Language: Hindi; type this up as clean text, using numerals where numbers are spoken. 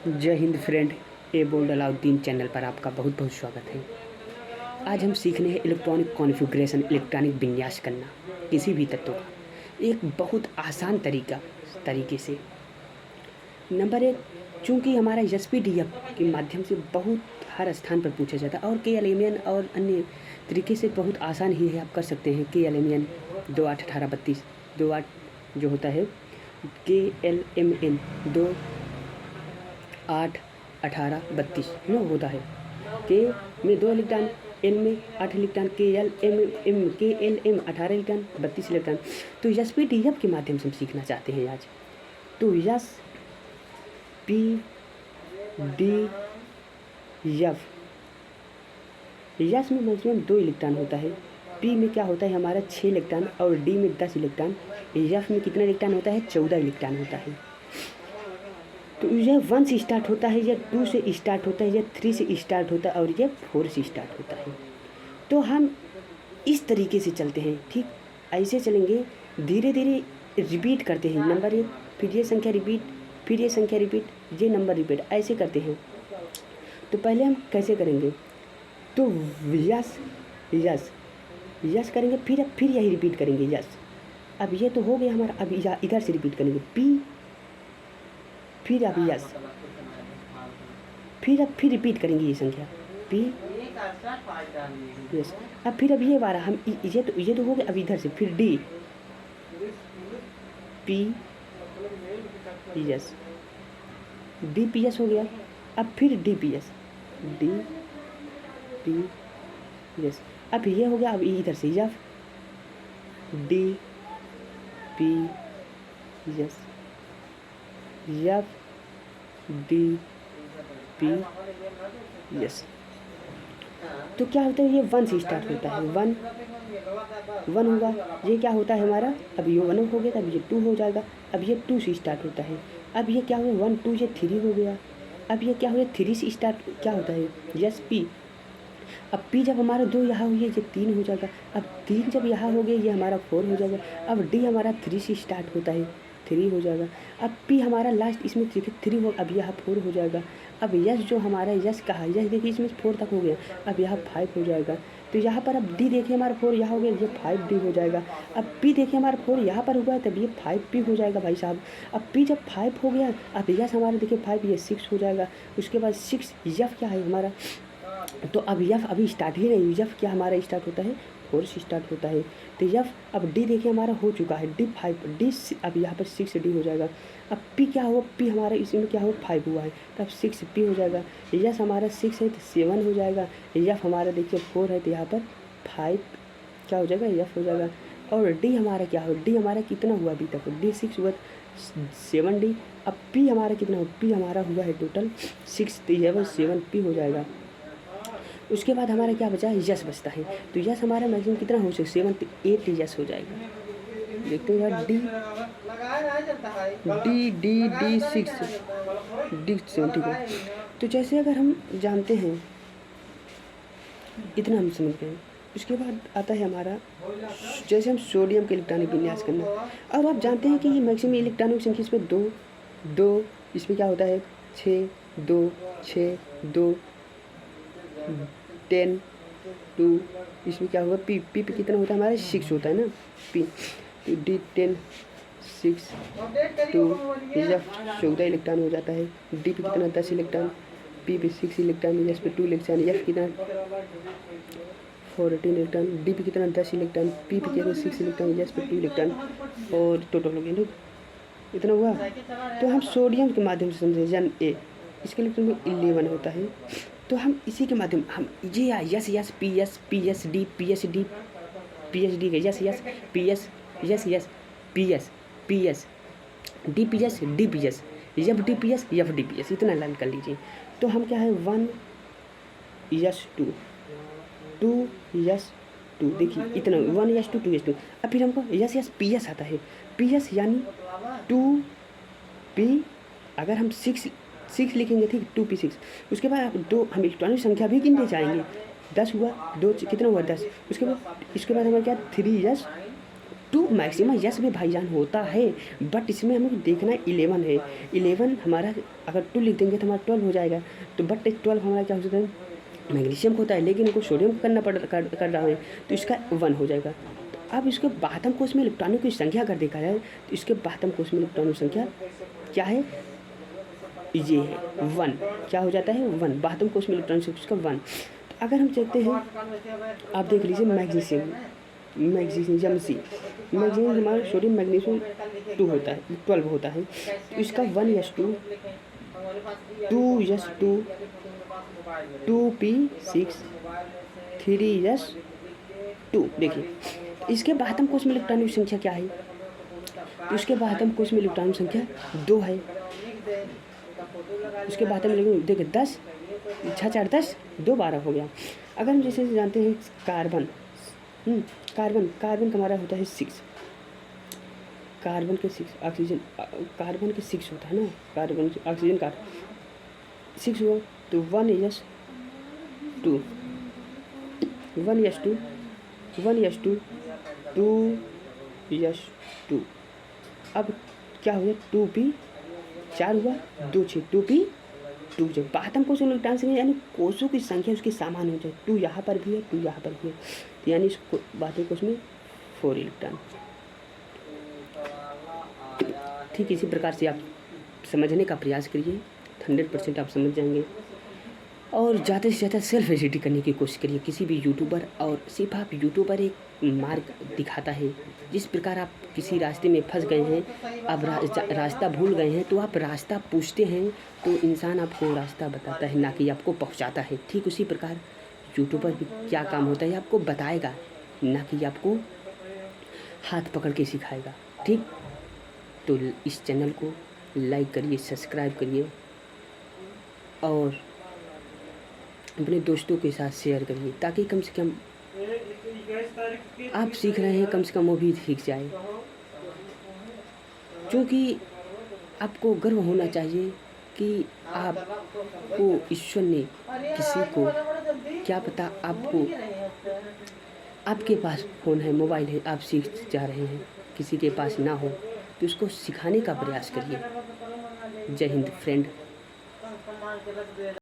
जय हिंद फ्रेंड, ए बोल्ड अलाउद्दीन चैनल पर आपका बहुत बहुत स्वागत है। आज हम सीखने हैं इलेक्ट्रॉनिक कॉन्फ़िगरेशन, इलेक्ट्रॉनिक विन्यास करना किसी भी तत्व का एक बहुत आसान तरीके से। नंबर एक, चूँकि हमारा एसपीडीएफ के माध्यम से बहुत हर स्थान पर पूछा जाता है और KLMN और अन्य तरीके से बहुत आसान ही है, आप कर सकते हैं। KLMN 281832 28 जो होता है KLMN 281832 नो होता है। के में 2 इलेक्ट्रॉन, एल में 8 इलेक्ट्रॉन, KLM 18 इलेक्ट्रॉन, 32 इलेक्ट्रॉन। तो एसपीडीएफ के माध्यम से हम सीखना चाहते हैं आज। तो एसपीडीएफ यस में मैक्सिमम 2 इलेक्ट्रॉन होता है। पी में क्या होता है हमारा 6 इलेक्ट्रॉन और डी में 10 इलेक्ट्रॉन। एफ में कितना इलेक्ट्रॉन होता है 14 इलेक्ट्रॉन होता है। तो यह 1 से स्टार्ट होता है, यह 2 से स्टार्ट होता है, यह 3 से स्टार्ट होता है और यह 4 से स्टार्ट होता है। तो हम इस तरीके से चलते हैं, ठीक ऐसे चलेंगे, धीरे धीरे रिपीट करते हैं। नंबर 1, फिर ये संख्या रिपीट, फिर ये संख्या रिपीट, ये नंबर रिपीट, ऐसे करते हैं। तो पहले हम कैसे करेंगे, तो यस यस यस करेंगे, फिर यही रिपीट करेंगे यस। अब ये तो हो गया हमारा, अब इधर से रिपीट करेंगे पी, फिर अब यस, फिर रिपीट करेंगे ये संख्या पी यस। अब ये वाला हम ये तो हो गया। अब इधर से फिर D P yes, D P S हो गया। अब फिर D P S, D P yes. अब ये हो गया। अब इधर से F D P yes, F D P yes. तो क्या होता है, ये 1 से स्टार्ट होता है, 1 होगा। ये क्या होता है हमारा, अब ये 1 हो गया, तब ये 2 हो जाएगा। अब ये 2 से स्टार्ट होता है। अब ये क्या हुआ 1 2, ये 3 हो गया। अब ये क्या हुआ 3 से स्टार्ट क्या होता है यस पी। अब पी जब हमारा 2 यहाँ हुई है, ये 3 हो जाएगा। अब 3 जब यहाँ हो गया, ये हमारा 4 हो जाएगा। अब डी हमारा 3 से स्टार्ट होता है, 3 हो जाएगा। अब पी हमारा लास्ट इसमें 3 हो, अब यहाँ 4 हो जाएगा। अब यस जो हमारा यस कहा, यस देखिए इसमें 4 तक हो गया, अब यहाँ 5 हो जाएगा। तो यहाँ पर अब डी देखिए हमारा 4 यहाँ हो गया, ये 5 डी हो जाएगा। अब पी देखिए हमारा 4 यहाँ पर हुआ है, तब ये 5 पी हो जाएगा भाई साहब। अब पी जब 5 हो गया, अब यस हमारा देखिए 5, ये 6 हो जाएगा। उसके बाद 6 यफ क्या है हमारा, तो अब यफ अभी स्टार्ट ही नहीं, यफ क्या हमारा स्टार्ट होता है 4 से स्टार्ट होता है। तो यफ अब डी देखिए हमारा हो चुका है, डी 5 डी, अब यहाँ पर 6 डी हो जाएगा। अब पी क्या हुआ, पी हमारा इसमें क्या हुआ 5 हुआ है, तब 6 पी हो जाएगा। यस हमारा 6 है तो 7 हो जाएगा। यफ हमारा देखिए 4 है तो यहाँ पर 5 क्या हो जाएगा यफ हो जाएगा। और डी हमारा क्या हो, डी हमारा कितना हुआ अभी तक, डी 6 हुआ 7 डी। अब पी हमारा कितना हो, पी हमारा हुआ है टोटल 6, तो यह 7 पी हो जाएगा। उसके बाद हमारा क्या बचा है यस बचता है। तो यस हमारा मैक्सिमम कितना हो सकता है 7, तो 8 यस हो जाएगा। देखते हैं यार D D D D 6 D 7, ठीक है। तो जैसे अगर हम जानते हैं, इतना हम समझ गए। उसके बाद आता है हमारा, जैसे हम सोडियम के इलेक्ट्रॉनिक विन्यास करना। अब आप जानते हैं कि ये मैक्सिमम इलेक्ट्रॉनिक संख्या इसमें 2 इसमें क्या होता है 6 2 6 2 10 2, इसमें क्या होगा पी पे कितना होता है हमारा 6 होता है ना पी। तो डी 10 6 2 या 14 इलेक्ट्रॉन हो जाता है। डी पे कितना 10 इलेक्ट्रॉन, पी पे 6 इलेक्ट्रॉन, एस पे 2 इलेक्ट्रॉन, एफ कितना 14 इलेक्ट्रॉन, डी पे कितना 10 इलेक्ट्रॉन, पी पे कितना 6 इलेक्ट्रॉन, एस पे 2 इलेक्ट्रॉन, और टोटल हो गया इतना हुआ। तो हम सोडियम के माध्यम से समझे जन ए, इसके इलेक्ट्रॉन में 11 होता है। तो हम इसी के माध्यम हम ये S S P S D P H D के S S P S S S P S D P S F D P S, इतना लर्न कर लीजिए। तो हम क्या है 1 यस 2 यस 2, देखिए इतना 1 यस 2 2 यस 2। अब फिर हमको यस यस पी एस आता है, पी एस यानी 2 पी, अगर हम 6 लिखेंगे ठीक 2 पी 6। उसके बाद आप 2 हम इलेक्ट्रॉनिक संख्या भी गिनते जाएंगे, 10 हुआ 2 कितना हुआ 10। उसके बाद हमारे क्या 3 यस 2 मैक्सिमम यस भी भाईजान होता है, बट इसमें हमें देखना 11 है। 11 हमारा अगर 2 लिख देंगे तो हमारा 12 हो जाएगा। तो बट 12 हमारा क्या हो जाता है, मैग्नीशियम होता है, लेकिन इनको सोडियम को करना कर रहा है, तो इसका 1 हो जाएगा। अब इसके बाह्यतम कोश में इलेक्ट्रॉनों की संख्या अगर देखा जाए तो इसके बाह्यतम कोश में इलेक्ट्रॉनों की संख्या क्या है, ये है 1। क्या हो जाता है 1, बाह्यतम कोश में इलेक्ट्रॉनों की संख्या 1। तो अगर हम चलते हैं, आप देख लीजिए मैग्नीशियम हमारा सोडियम मैग्नीशियम 2 होता है, 12 होता है, तो इसका 1s2 2s2 2p6 3s2। देखिए इसके बाह्यतम कोश में इलेक्ट्रॉनों की संख्या क्या है, तो इसके बाह्यतम कोश में इलेक्ट्रॉनों की संख्या 2 है। उसके बाह्यतम में देखिए 10 6 4 10 2 12 हो गया। अगर हम जैसे जानते हैं कार्बन का हमारा होता है 6, कार्बन के 6, ऑक्सीजन कार्बन के 6 होता है ना, कार्बन ऑक्सीजन का 6 हुआ, तो 1s2 2s2 अब क्या हो गया 2p 4 हुआ 2 6 2p 2 जब बाह्यतम कोश में इलेक्ट्रॉन संख्या यानी कोशों की संख्या उसके समान हो जाए, 2 यहाँ पर भी है 2 यहाँ पर भी है, तो यानी इस बाह्यतम कोश में 4 इलेक्ट्रॉन। ठीक इसी प्रकार से आप समझने का प्रयास करिए, 100% आप समझ जाएंगे। और ज़्यादा से ज़्यादा सेल्फ एडिटिंग करने की कोशिश करिए किसी भी यूट्यूबर, और सिर्फ आप यूट्यूबर एक मार्ग दिखाता है। जिस प्रकार आप किसी रास्ते में फंस गए हैं, अब रास्ता भूल गए हैं, तो आप रास्ता पूछते हैं तो इंसान आपको रास्ता बताता है, ना कि आपको पहुंचाता है। ठीक उसी प्रकार यूट्यूबर भी क्या काम होता है आपको बताएगा, ना कि आपको हाथ पकड़ के सिखाएगा। ठीक, तो इस चैनल को लाइक करिए, सब्सक्राइब करिए और अपने दोस्तों के साथ शेयर करिए, ताकि कम से कम आप सीख रहे हैं, कम से कम वो भी सीख जाए। क्योंकि आपको गर्व होना चाहिए कि आपको ईश्वर ने किसी को, क्या पता आपको, आपके पास फ़ोन है, मोबाइल है, आप सीख जा रहे हैं, किसी के पास ना हो तो उसको सिखाने का प्रयास करिए। जय हिंद फ्रेंड।